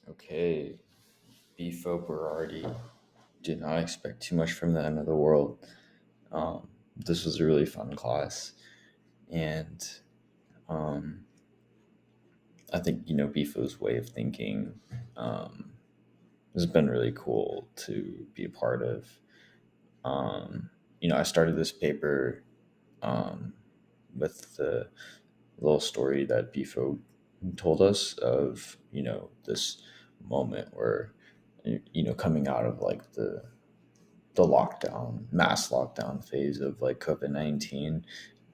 Okay, Bifo Berardi. Did not expect too much from the end of the world. This was a really fun class, and um, I think Bifo's way of thinking um, has been really cool to be a part of. Um, I started this paper um, with the little story that Bifo told us of this moment where coming out of like the lockdown, mass lockdown phase of like COVID-19,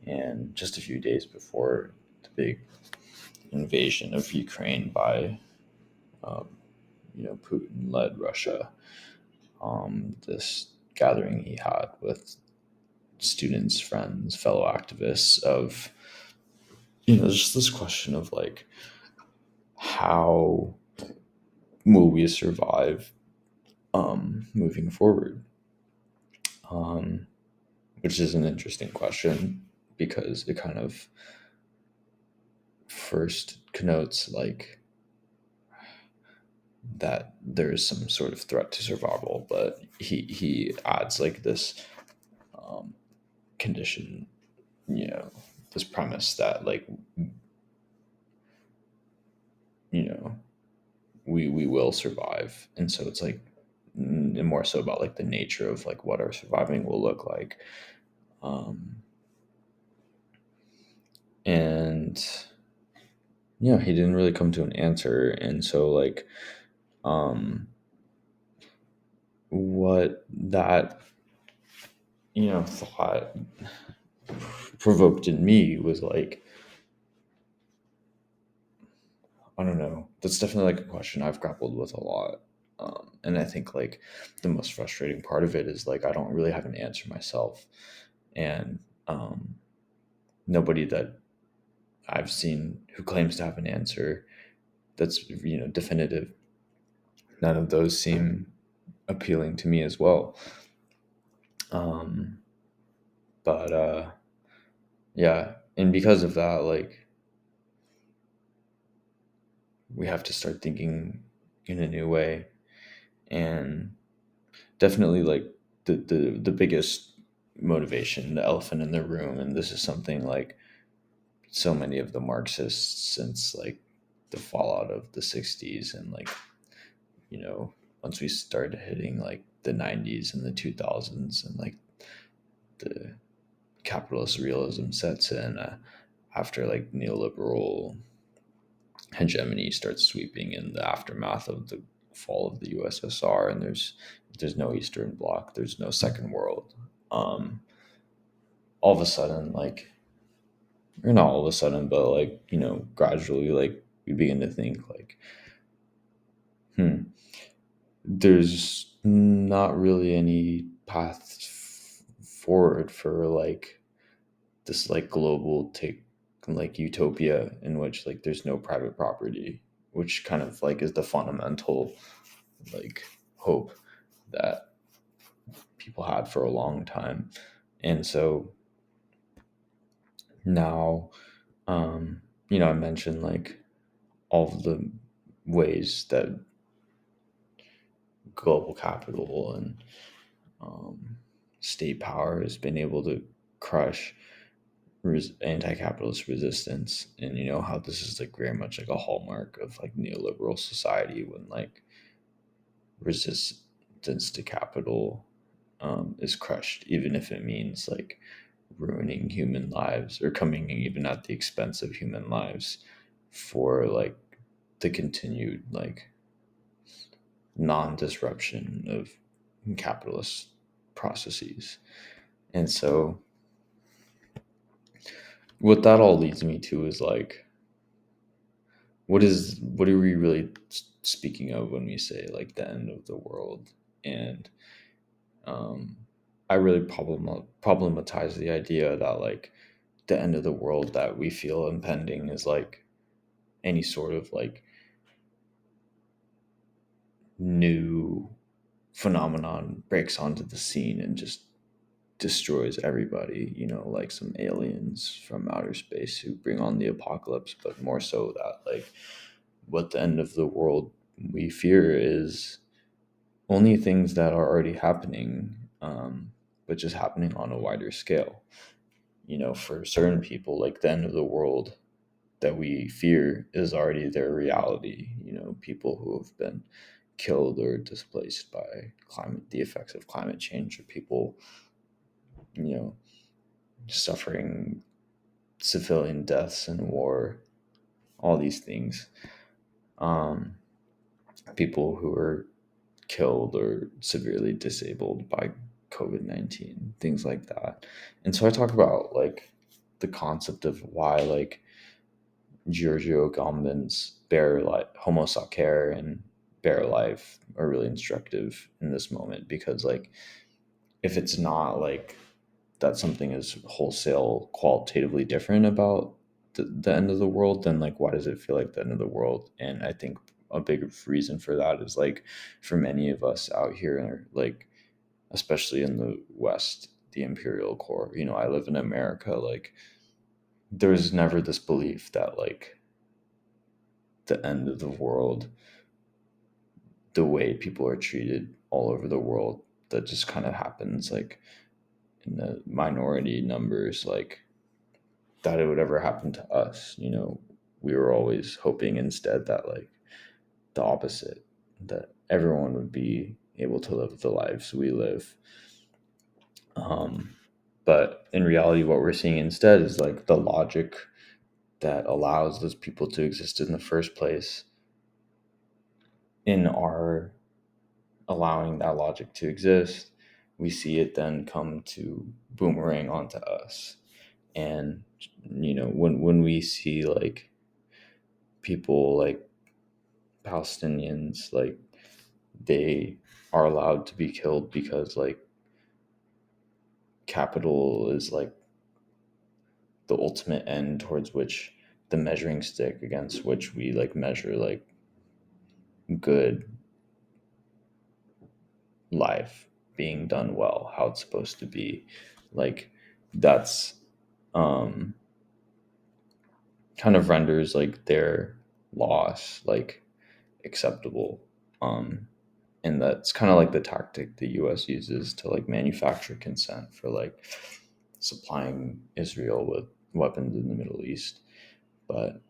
and just a few days before the big invasion of Ukraine by um, Putin-led Russia. This gathering he had with students, friends, fellow activists of just this question of like how will we survive moving forward, um, which is an interesting question because it kind of first connotes like that there is some sort of threat to survival, but he adds like this um, condition, you know, this premise that like you know we will survive, and so it's like more so about like the nature of like what our surviving will look like, um, and he didn't really come to an answer, and so like what that thought provoked in me was like, I don't know. That's definitely like a question I've grappled with a lot. And I think like the most frustrating part of it is like I don't really have an answer myself. And nobody that I've seen who claims to have an answer that's definitive, none of those seem appealing to me as well. Um, but yeah, and because of that, like we have to start thinking in a new way, and definitely like the biggest motivation, the elephant in the room, and this is something like so many of the Marxists since like the fallout of the 60s, and like once we started hitting like the 90s and the 2000s, and like the capitalist realism sets in, after like neoliberal hegemony starts sweeping in the aftermath of the fall of the USSR, and there's no Eastern Bloc, there's no Second World. Um, all of a sudden, like, or not all of a sudden, but like gradually, like we begin to think like, there's not really any path forward for like this like global take, like utopia in which like there's no private property, which kind of like is the fundamental like hope that people had for a long time. And so now, I mentioned like all of the ways that global capital and um, state power has been able to crush anti-capitalist resistance, and how this is like very much like a hallmark of like neoliberal society, when like resistance to capital is crushed, even if it means like ruining human lives or coming in even at the expense of human lives for like the continued like non-disruption of capitalist processes. And so what that all leads me to is like, what are we really speaking of when we say like the end of the world? And um I really problematize the idea that like the end of the world that we feel impending is like any sort of like new phenomenon breaks onto the scene and just destroys everybody, like some aliens from outer space who bring on the apocalypse, but more so that like what the end of the world we fear is only things that are already happening, but just happening on a wider scale. For certain people, like the end of the world that we fear is already their reality. People who have been killed or displaced by the effects of climate change, or people, you know, suffering civilian deaths in war, all these things. Um, People who are killed or severely disabled by COVID-19, things like that. And so I talk about like the concept of why like Giorgio Agamben's Homo Sacer and Bare Life are really instructive in this moment, because like if it's not like that something is wholesale qualitatively different about the end of the world, then like why does it feel like the end of the world? And I think a big reason for that is like for many of us out here, like especially in the West, the imperial core, I live in America, like there's never this belief that like the end of the world, the way people are treated all over the world, that just kind of happens like in the minority numbers, like that it would ever happen to us. We were always hoping instead that like the opposite, that everyone would be able to live the lives we live. But in reality, what we're seeing instead is like the logic that allows those people to exist in the first place, in our allowing that logic to exist, we see it then come to boomerang onto us. And when we see like people like Palestinians, like they are allowed to be killed because like capital is like the ultimate end towards which the measuring stick against which we like measure like good life being done well, how it's supposed to be. Like that's um kind of renders like their loss like acceptable. And that's kind of like the tactic the US uses to like manufacture consent for like supplying Israel with weapons in the Middle East. But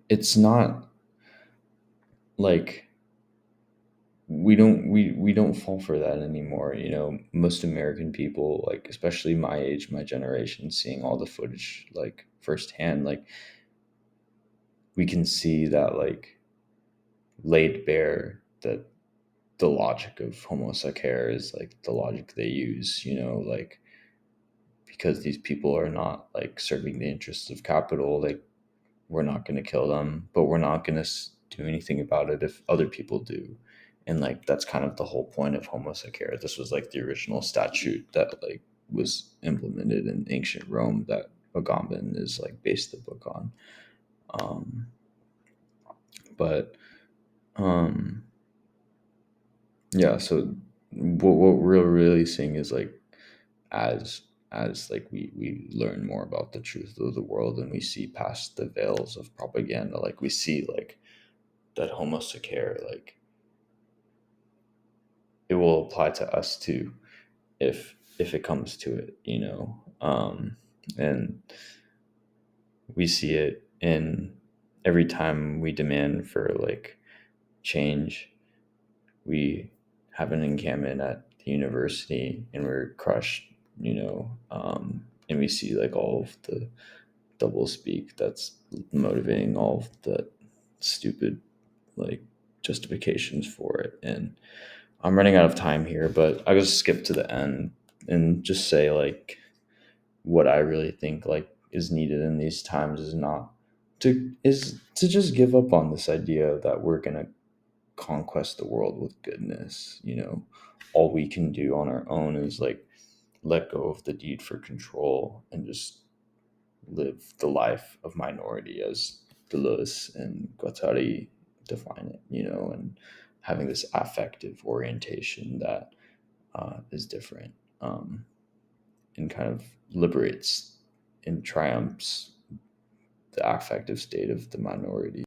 it's not like we don't fall for that anymore. Most American people, like especially my age, my generation, seeing all the footage like firsthand, like we can see that like laid bare that the logic of Homo Sacer is like the logic they use, like because these people are not like serving the interests of capital, like we're not going to kill them, but we're not going to do anything about it if other people do. And like that's kind of the whole point of Homo Sacer. This was like the original statute that like was implemented in ancient Rome that Agamben is like based the book on. Um, but um, yeah, so what we're really seeing is like as like we learn more about the truth of the world and we see past the veils of propaganda, like we see like that Homo Sacer, like it will apply to us too if it comes to it, and we see it in every time we demand for like change. We have an encampment at the university and we're crushed, and we see like all of the double speak that's motivating all of the stupid like justifications for it. And I'm running out of time here, but I'll just skip to the end and just say like what I really think like is needed in these times is to just give up on this idea that we're gonna conquest the world with goodness. All we can do on our own is like let go of the need for control and just live the life of minority as Deleuze and Guattari define it, and having this affective orientation that is different, and kind of liberates and triumphs the affective state of the minority.